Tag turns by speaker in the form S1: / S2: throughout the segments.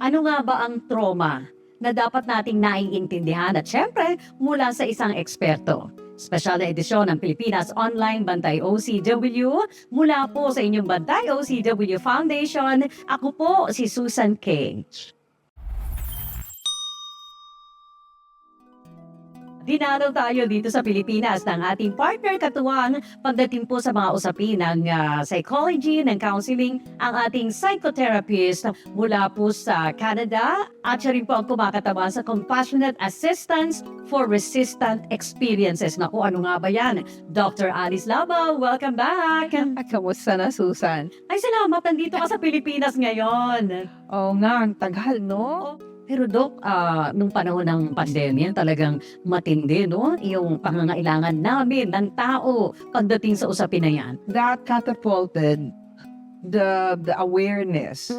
S1: Ano nga ba ang trauma na dapat nating naiintindihan at syempre mula sa isang eksperto? Special na edisyon ng Pilipinas Online Bantay OCW mula po sa inyong Bantay OCW Foundation. Ako po si Susan K. Dinalaw tayo dito sa Pilipinas ng ating partner katuwang pagdating po sa mga usapin ng psychology, ng counseling, ang ating psychotherapist mula po sa Canada at siya rin po ang kumakatawa sa Compassionate Assistance for Resistant Experiences. Naku, ano nga ba yan? Dr. Alice Labaw, welcome back!
S2: Kamusta na, Susan?
S1: Ay, salamat, nandito ka sa Pilipinas ngayon.
S2: Oo nga, ang tagal, no?
S1: Pero Doc, nung panahon ng pandemya, talagang matindi, no? Yung pangangailangan namin ng tao pagdating sa usapin na yan.
S2: That catapulted the awareness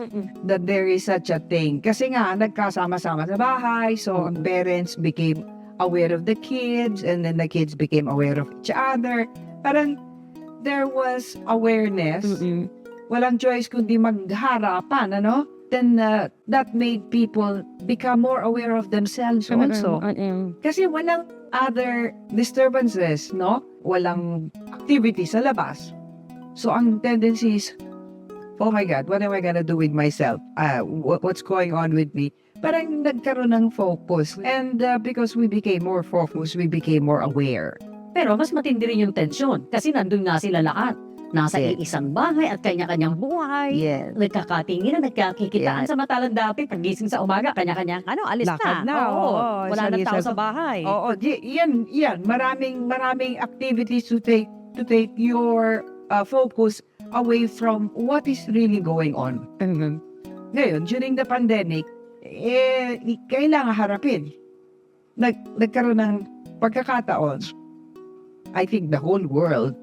S2: that there is such a thing. Kasi nga, nagkasama-sama sa bahay, so ang parents became aware of the kids, and then the kids became aware of each other. Parang there was awareness. Walang choice kundi magharapan, ano? Then that made people become more aware of themselves also. Kasi walang other disturbances, no? Walang activity sa labas. So ang tendency is, oh my God, what am I gonna do with myself? What's going on with me? Parang nagkaroon ng focus. And because we became more focused, we became more aware.
S1: Pero mas matindi rin yung tensyon kasi nandun nga sila lahat. Nasa isang bahay at kanya-kanyang buhay.
S2: Yes.
S1: Nagkakatingin na nagkakikitaan sa matalang dati. Pagising sa umaga, kanya-kanyang alis
S2: Lakad na.
S1: Oo.
S2: Oo,
S1: Wala nang tao
S2: isa-isa.
S1: sa bahay.
S2: Oo, yan. Maraming activities to take your focus away from what is really going on. Ngayon, during the pandemic, kailangan harapin. Nagkaroon ng pagkakataon. I think the whole world,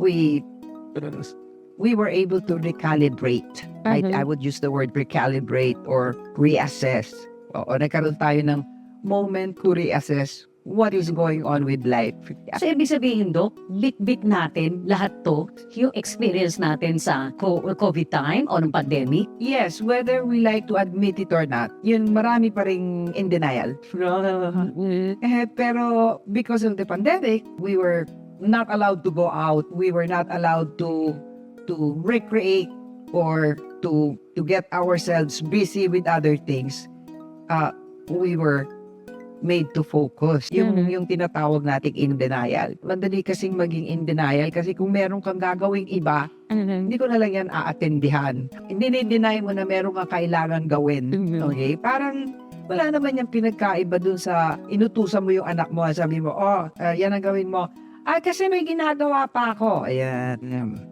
S2: we were able to recalibrate. I would use the word recalibrate or reassess. O nagkaroon tayo ng moment to reassess what is going on with life.
S1: So, ibig sabihin, Dok, bit-bit natin lahat to, yung experience natin sa COVID time o ng pandemic.
S2: Yes, whether we like to admit it or not, yun marami pa ring in denial. Pero because of the pandemic, we were not allowed to go out. We were not allowed to recreate or to get ourselves busy with other things. We were made to focus. Yung tinatawag nating in denial. Madali kasing maging in denial kasi kung meron kang gagawing iba, hindi ko na lang yan aatendihan. Hindi deny mo na meron kang kailangan gawin. Okay? Parang wala naman yung pinagkaiba dun sa inutusan mo yung anak mo. Sabi mo, yan ang gawin mo. Kasi may ginagawa pa ako. Ayan.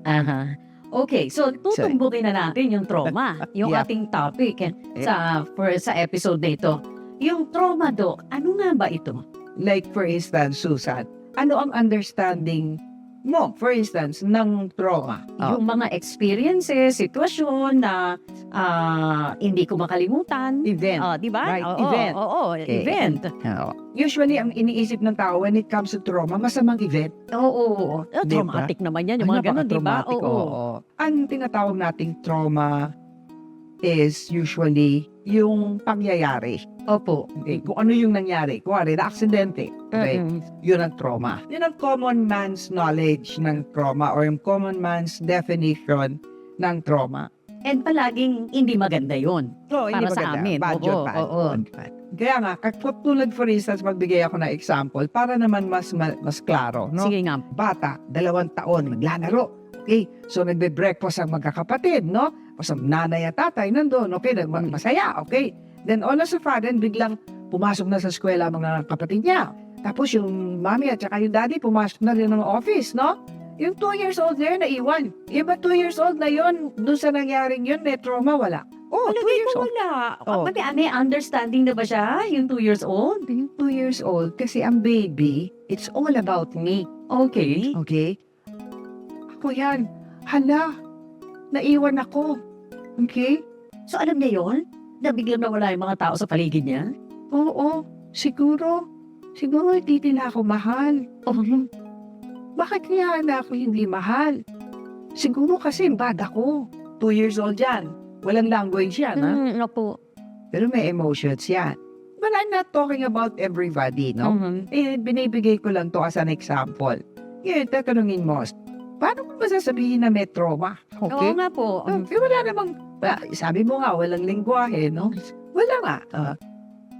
S1: Aha. Okay, so tutumbukin na natin yung trauma, yung
S2: Yeah.
S1: ating topic sa episode na ito. Yung trauma, Dok, ano nga ba ito?
S2: Like for instance, Susan, ano ang understanding mo, for instance, ng trauma?
S1: Yung mga experiences, sitwasyon na hindi ko makalimutan.
S2: Event.
S1: Di ba?
S2: Right,
S1: Oo,
S2: event.
S1: Oo,
S2: Okay.
S1: event.
S2: Usually, ang iniisip ng tao when it comes to trauma, masamang event.
S1: Oo.
S2: Di ba?
S1: Traumatic naman yan, yung mga ganun, di ba?
S2: Napaka-traumatic, oo. Ang tinatawag nating trauma is usually yung pangyayari.
S1: Opo.
S2: Okay? Kung ano yung nangyari. Kung ano, na-aksidente. Okay? Yun ang trauma. Yun ang common man's knowledge ng trauma or yung common man's definition ng trauma.
S1: And palaging hindi maganda yun. Para sa amin.
S2: Bad yun, bad. Bad. Kaya nga, tulad for instance, magbigay ako ng example para naman mas klaro. No?
S1: Sige nga.
S2: Bata, 2 taon, naglalaro. Okay, so nagbe-breakfast ang magkakapatid, no? So nanay at tatay nandun, okay, masaya, okay. Then all of a sudden, biglang pumasok na sa eskwela ang mga kapatid niya. Tapos yung mami at saka yung daddy pumasok na rin ng office, no? Yung 2 years old na yun, naiwan. Iba 2 years old na yun, doon sa nangyaring yun, may trauma, wala. Oh, 2 years old.
S1: Wala.
S2: Oh.
S1: May understanding na ba siya, yung 2 years old?
S2: Yung 2 years old, kasi ang baby, it's all about me.
S1: Okay.
S2: Okay? Ako yan. Hala, naiwan ako. Okay?
S1: So alam niya yun? Na biglang nawala yung mga tao sa paligid niya?
S2: Oo, siguro hindi nila ako mahal. Bakit kaya na ako hindi mahal? Siguro kasi bad ako. 2 years old yan. Walang language yan, ha?
S1: Opo.
S2: Pero may emotions yan. But I'm not talking about everybody, no? Binibigay ko lang to as an example. Tatanungin mo, paano mo masasabihin na may trauma? Okay?
S1: Oo nga po.
S2: Wala namang, sabi mo nga, walang lingwahe, no? Wala nga.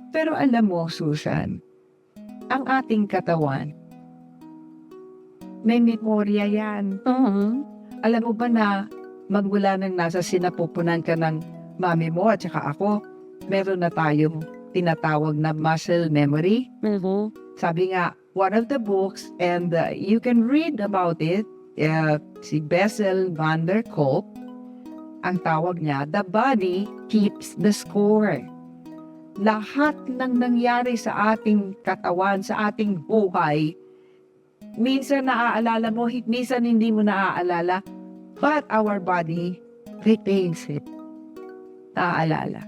S2: Pero alam mo, Susan, ang ating katawan, may memorya yan. Alam mo ba na magmula nang nasa sinapupunan ka ng mami mo at saka ako, meron na tayong tinatawag na muscle memory. Sabi nga, one of the books, and you can read about it, si Bessel van der Kolk, ang tawag niya, the body keeps the score. Lahat ng nangyari sa ating katawan, sa ating buhay, minsan naaalala mo, minsan hindi mo naaalala, but our body retains it. Naaalala.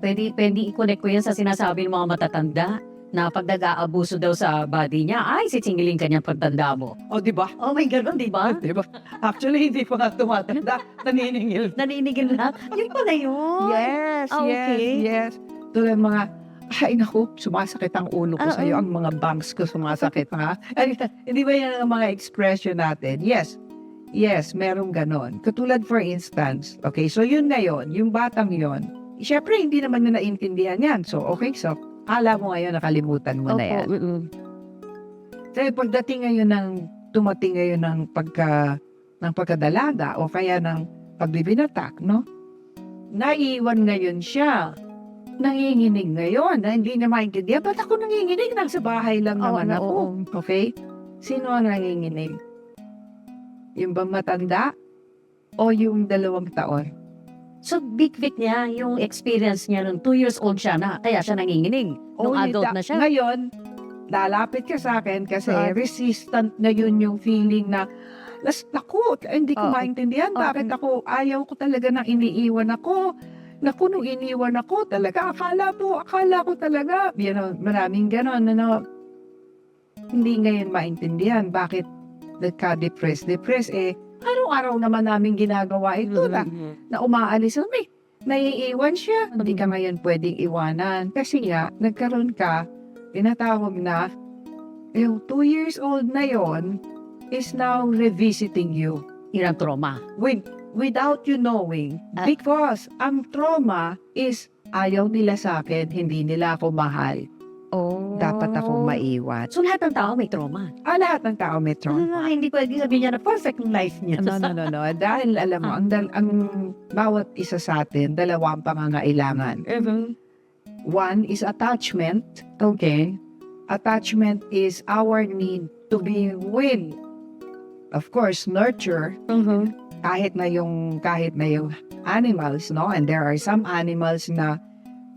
S1: Pwede i-connect ko yan sa sinasabi ng mga matatanda na pag nag-aabuso daw sa body niya, ay, sisingilin ka niya pagtanda mo.
S2: O, di ba?
S1: Oh my God, di ba?
S2: Di ba? Actually, hindi ko nga tumatanda. Naniningil.
S1: Naninigil na. Yun pala yun.
S2: Yes,
S1: Okay.
S2: yes. Tulad mga, ay naku, sumasakit ang ulo ko sa'yo. Ang mga bangs ko sumasakit, ha? Ay, hindi ba yan ang mga expression natin? Yes. Yes, merong ganon. Katulad for instance, okay, so yun ngayon, yung batang yun, syempre hindi naman na naintindihan yan. So, okay, so, ala mo ngayon, nakalimutan mo na yan. So, pagdating ngayon tumating ngayon ng pagkadalaga o kaya ng pagbibinatak, no? Naiiwan ngayon siya. Nanginginig ngayon na hindi na maintindihan. Ba't ako nanginginig? Nasa bahay lang naman ako. Okay? Sino ang nanginginig? Yung bang matanda? O yung 2 taon?
S1: So, big niya, yung experience niya nung 2 years old siya na, kaya siya nanginginig. Nung
S2: Only
S1: adult na siya.
S2: Ngayon, lalapit ka sa akin kasi resistant na yun yung feeling na naku, hindi ko maintindihan. Bakit ako, ayaw ko talaga na iniiwan ako. Naku, nung iniwan ako talaga, akala ko talaga. You know, maraming ganon. Ano, hindi ngayon maintindihan. Bakit nagka-depress? Araw-araw naman namin ginagawa ito na umaalis. May naiiwan siya. Hindi ka ngayon pwedeng iwanan. Kasi nga, nagkaroon ka, tinatawag na, yung 2 years old na yon is now revisiting you.
S1: Irang trauma.
S2: Without you knowing. Because ang trauma is ayaw nila sa akin, hindi nila ako mahal. Dapat akong maiwan.
S1: So, lahat ng tao may trauma.
S2: Lahat ng tao may trauma.
S1: Hindi pwede sabihin niya na perfect yung life niya.
S2: No. Dahil alam mo, ang bawat isa sa atin, 2 ang pangangailangan. One is attachment. Okay? Attachment is our need to be with. Of course, nurture. Kahit na yung animals, no? And there are some animals na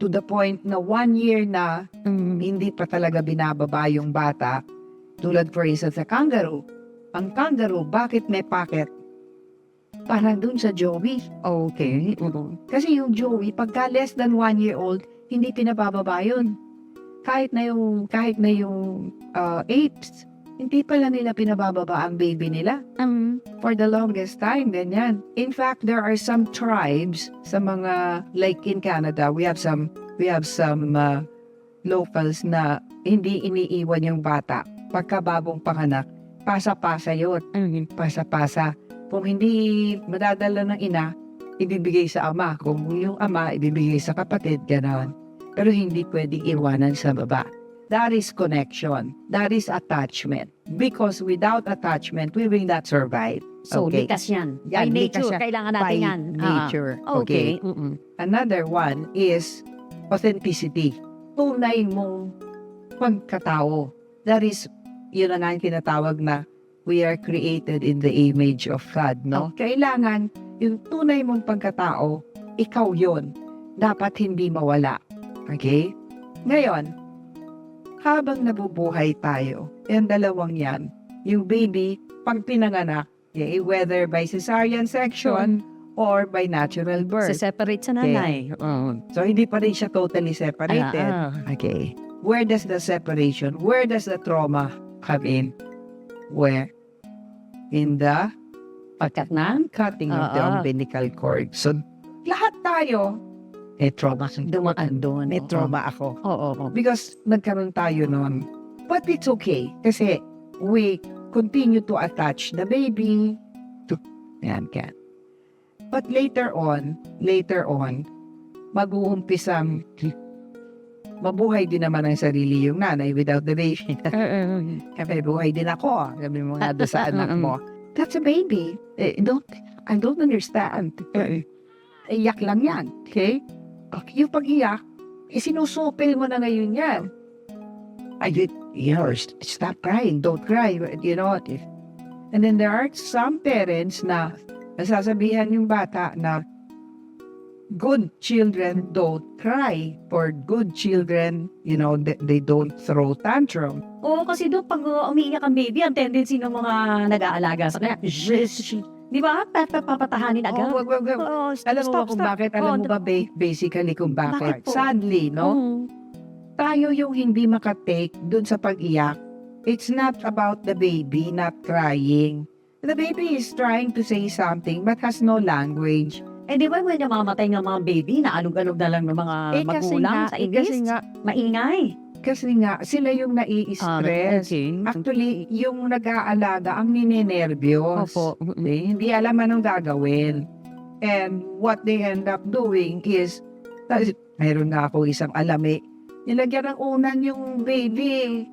S2: to the point na 1 year na hindi pa talaga binababa yung bata. Tulad for instance sa kangaroo. Ang kangaroo, bakit may pocket? Parang dun sa joey. Okay. Kasi yung joey, pagka less than 1 year old, hindi pinabababa yun. Kahit na yung apes, hindi pala nila pinabababa ang baby nila. For the longest time, ganyan. In fact, there are some tribes sa mga, like in Canada, we have some locals na hindi iniiwan yung bata. Pagka bagong panganak, pasa-pasa yun. Pasa-pasa. Kung hindi madadala ng ina, ibibigay sa ama. Kung yung ama, ibibigay sa kapatid, gano'n. Pero hindi pwedeng iwanan sa baba. That is connection. That is attachment. Because without attachment, we will not survive.
S1: So,
S2: Okay.
S1: likas yan.
S2: Yan,
S1: By
S2: likas
S1: nature,
S2: yan.
S1: kailangan natin
S2: By
S1: yan.
S2: nature.
S1: Okay.
S2: Another one is authenticity. Tunay mong pagkatao. That is, yun na nga yung tinatawag na we are created in the image of God, no? Kailangan yung tunay mong pagkatao, ikaw yun. Dapat hindi mawala. Okay? Ngayon, habang nabubuhay tayo, yung 2 yan, yung baby, pag pinanganak, whether by cesarean section or by natural birth.
S1: separate sa nanay.
S2: So, hindi pa rin siya totally separated. Okay. Where does the separation, where does the trauma come in? Where? In the
S1: Pagkat ng
S2: cutting of the umbilical cord. So, lahat tayo, may trauma.
S1: dumaan doon.
S2: May trauma ako.
S1: Oo.
S2: Because nagkaroon tayo noon. But it's okay. Kasi we continue to attach the baby to yan. But later on, mag-uumpisang mabuhay din naman ang sarili yung nanay without the baby. Kasi buhay din ako. Sabi mo nga doon sa anak mo. That's a baby. I don't understand. Iyak lang yan. Okay? Yung pag-iyak, sinusupil mo na ngayon yan. Stop crying. Don't cry. You know what? And then there are some parents na nasasabihan yung bata na good children don't cry, or good children, they don't throw tantrum.
S1: Oo, kasi doon pag umiiyak ang baby, ang tendency ng mga nag-aalaga sa kanya, di ba? Papatahanin agad.
S2: Wag.
S1: Oo,
S2: Alam mo
S1: stop.
S2: kung bakit? Alam mo ba basically kung bakit?
S1: Bakit po?
S2: Sadly, no? Tayo yung hindi makatake dun sa pag-iyak. It's not about the baby not crying. The baby is trying to say something but has no language.
S1: Eh di ba when namamatay ng mga baby, naalog-alog na lang ng mga magulang sa inis? Maingay.
S2: Kasi nga, sila yung nai-stress. Actually, yung nag-aalaga, ang ninenervyos.
S1: Opo.
S2: Hindi alam anong gagawin. And what they end up doing is, mayroon na ako isang alami, nilagyan ng unan yung baby.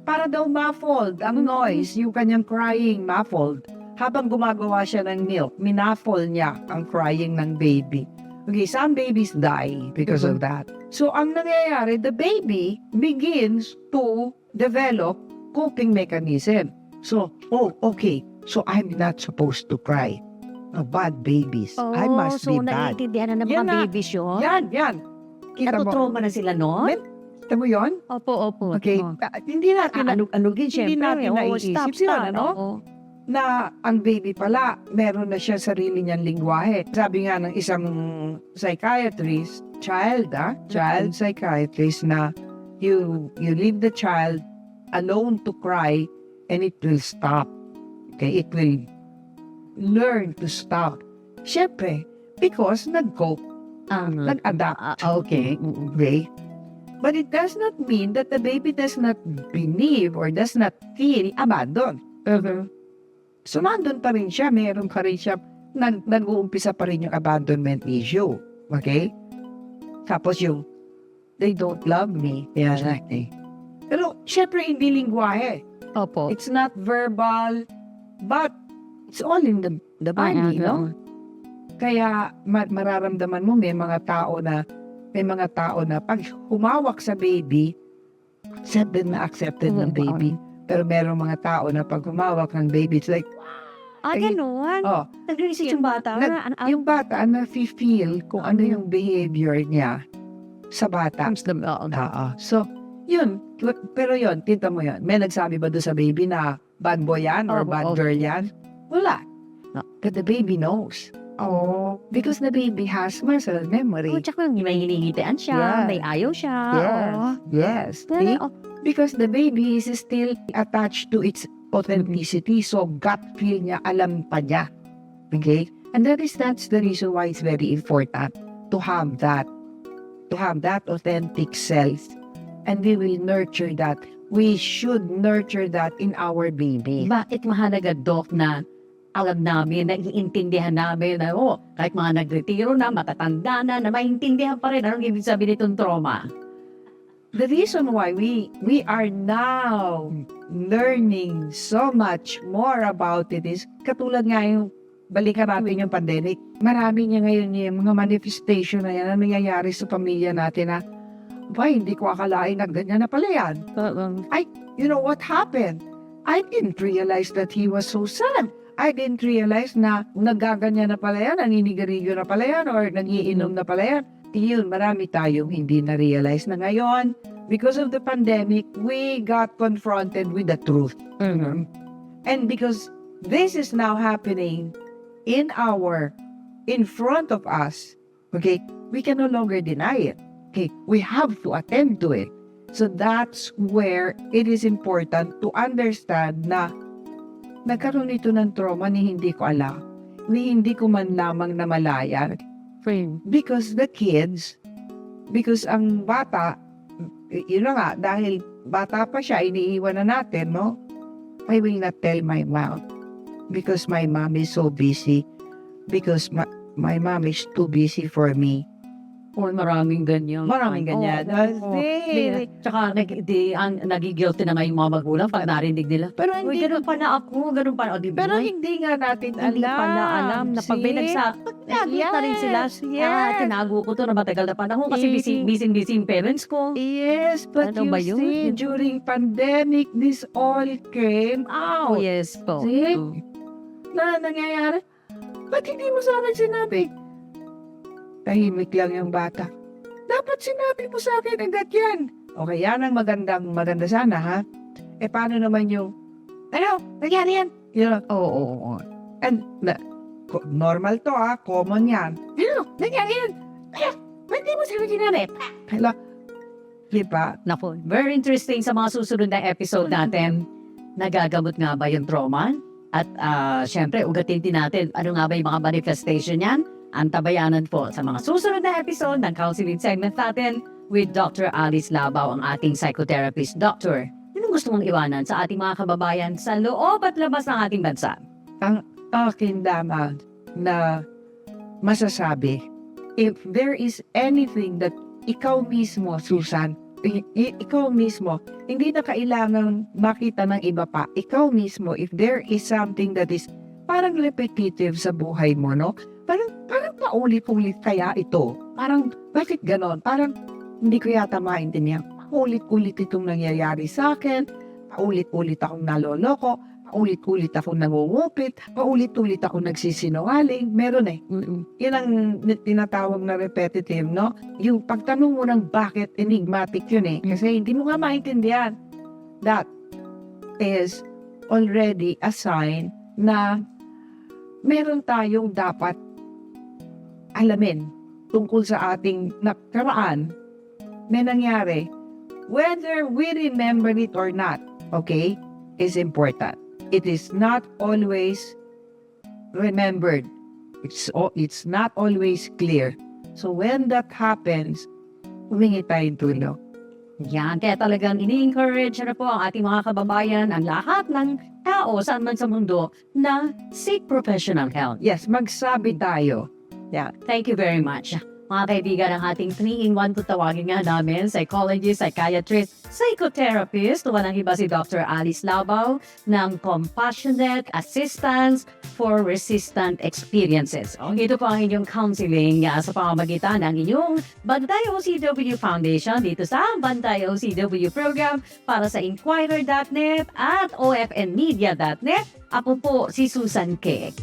S2: Para daw muffled ang noise, yung kanyang crying muffled. Habang gumagawa siya ng milk, minaffle niya ang crying ng baby. Okay, some babies die because of that. So, ang nangyayari, the baby begins to develop coping mechanism. So, okay, so I'm not supposed to cry. Bad babies. I must be bad.
S1: naiintindihan na ng
S2: Yan
S1: mga
S2: na.
S1: babies yun?
S2: Yan. Kita mo?
S1: Natutrauma na sila noon?
S2: Kita mo yun?
S1: Opo.
S2: Okay, hindi natin
S1: Anugin
S2: hindi
S1: syempre.
S2: natin naisip yun, ano?
S1: Oo.
S2: Na ang baby pala, meron na siya sarili niyang lingwahe. Sabi nga ng isang psychiatrist, child psychiatrist, na you leave the child alone to cry and it will stop. Okay, it will learn to stop. Siyempre, because nag-cope, nag-adapt.
S1: Okay.
S2: Okay? But it does not mean that the baby does not believe or does not feel abandoned. So, nandun pa rin siya. Meron pa rin siya. Nag-uumpisa pa rin yung abandonment issue. Okay? Tapos yung, they don't love me. Yeah, exactly. Pero, syempre, hindi lingwahe.
S1: Opo.
S2: It's not verbal, but it's all in the body, no? Kaya, mararamdaman mo, may mga tao na pag humawak sa baby, accepted ng baby. Pero merong mga tao na pag humawak ng baby, it's like,
S1: Ganun? Nag-research yung bata?
S2: yung bata na-feel kung ano yung behavior niya sa bata. So, yun. Pero yun, tita mo yun. May nagsabi ba doon sa baby na bad boy yan or bad girl yan? Wala. But the baby knows. Because the baby has muscle memory.
S1: Tsaka may hinihitian siya,
S2: Yeah.
S1: may ayaw siya.
S2: Yes. See? Because the baby is still attached to its authenticity. So, gut feel niya, alam pa niya. Okay? And that's the reason why it's very important to have that authentic self. And we will nurture that. We should nurture that in our baby.
S1: Bakit mahalaga, Doc, na alam namin, naiintindihan namin na, kahit mga nagretiro na, matatanda na maintindihan pa rin anong ibig sabihin itong trauma.
S2: The reason why we are now learning so much more about it is, katulad nga yung, balikan natin yung pandemic, marami niya ngayon yung mga manifestation na yan na nangyayari sa pamilya natin na, hindi ko akalain na ganyan na pala yan. You know what happened? I didn't realize that he was so sad. I didn't realize na nagaganyan na pala yan, naninigarilyo na pala yan, or nagiinom na pala yan. Yun, marami tayong hindi na-realize na ngayon, because of the pandemic, we got confronted with the truth. And because this is now happening in front of us, okay, we can no longer deny it. Okay, we have to attend to it. So that's where it is important to understand na nagkaroon ito ng trauma ni hindi ko alam. ni hindi ko man lamang namalayan. Because the kids, because ang bata, yun na nga, dahil bata pa siya, iniiwan na natin, no? I will not tell my mom because my mom is so busy. Because my mom is too busy for me.
S1: Or maraming ganyan.
S2: Maraming ganyan.
S1: Oo. Tsaka nagigilty na nga yung mga magulang pag narinig nila.
S2: Pero
S1: Uy,
S2: hindi,
S1: ganun pa na ako, ganun pa na. Di ba?
S2: pero hindi nga natin alam.
S1: Hindi pa na alam na pag may nagsabi na rin sila.
S2: Yes.
S1: Tinago ko to na matagal na panahon kasi busy yung parents ko.
S2: Yes, but
S1: Ano
S2: you
S1: ba yun?
S2: see, during pandemic, this all came out.
S1: yes po.
S2: See? Na nangyayari, ba't hindi mo sa akin sinabi? Tahimik lang yung bata. Dapat sinabi mo sa akin agad yan. Okay, yan ang maganda sana, ha? Eh, paano naman yung, ano, nangyari yan? Oo. And, normal to, ha? Common yan. Ano, nangyari yan? Ba't di mo sa akin sinabi? Hala, di ba?
S1: Naku, very interesting sa mga susunod na episode natin. Nagagamot nga ba yung trauma? At syempre, ugatin din natin ano nga ba yung mga manifestation yan? Antabayanan po sa mga susunod na episode ng counseling segment natin with Dr. Alice Labao, ang ating psychotherapist. Doctor, anong gusto mong iwanan sa ating mga kababayan sa loob at labas ng ating bansa?
S2: Ang akin lamang na masasabi, if there is anything that ikaw mismo, Susan, ikaw mismo, hindi na kailangan makita ng iba pa. Ikaw mismo, if there is something that is parang repetitive sa buhay mo, no? Parang paulit-ulit kaya ito. Parang, bakit ganon? Parang, hindi ko yata maintindihan. Paulit-ulit itong nangyayari sa akin. Paulit-ulit akong naloloko. Paulit-ulit akong nangungupit. Paulit-ulit akong nagsisinungaling. Meron eh. Yan ang tinatawag na repetitive, no? Yung pagtanong mo ng bakit, enigmatic yun eh. Kasi hindi mo nga maintindihan. That is already a sign na meron tayong dapat alamin tungkol sa ating nakaraan na nangyari. Whether we remember it or not, okay, is important. It is not always remembered. It's not always clear. So when that happens, humingi tayong tulong.
S1: Yan, kaya talagang ini-encourage na po ang ating mga kababayan, ang lahat ng tao saan man sa mundo na seek professional help.
S2: Yes, magsabi tayo.
S1: Yeah, thank you very much. Mga kaibigan, ang ating 3-in-1 kung tawagin nga namin, psychologist, psychiatrist, psychotherapist, walang iba si Dr. Alice Labao ng Compassionate Assistance for Resistant Experiences. Ito po ang inyong counseling sa pamamagitan ng inyong Bantay OCW Foundation dito sa Bantay OCW Program para sa Inquirer.net at OFNmedia.net. Ako po si Susan K.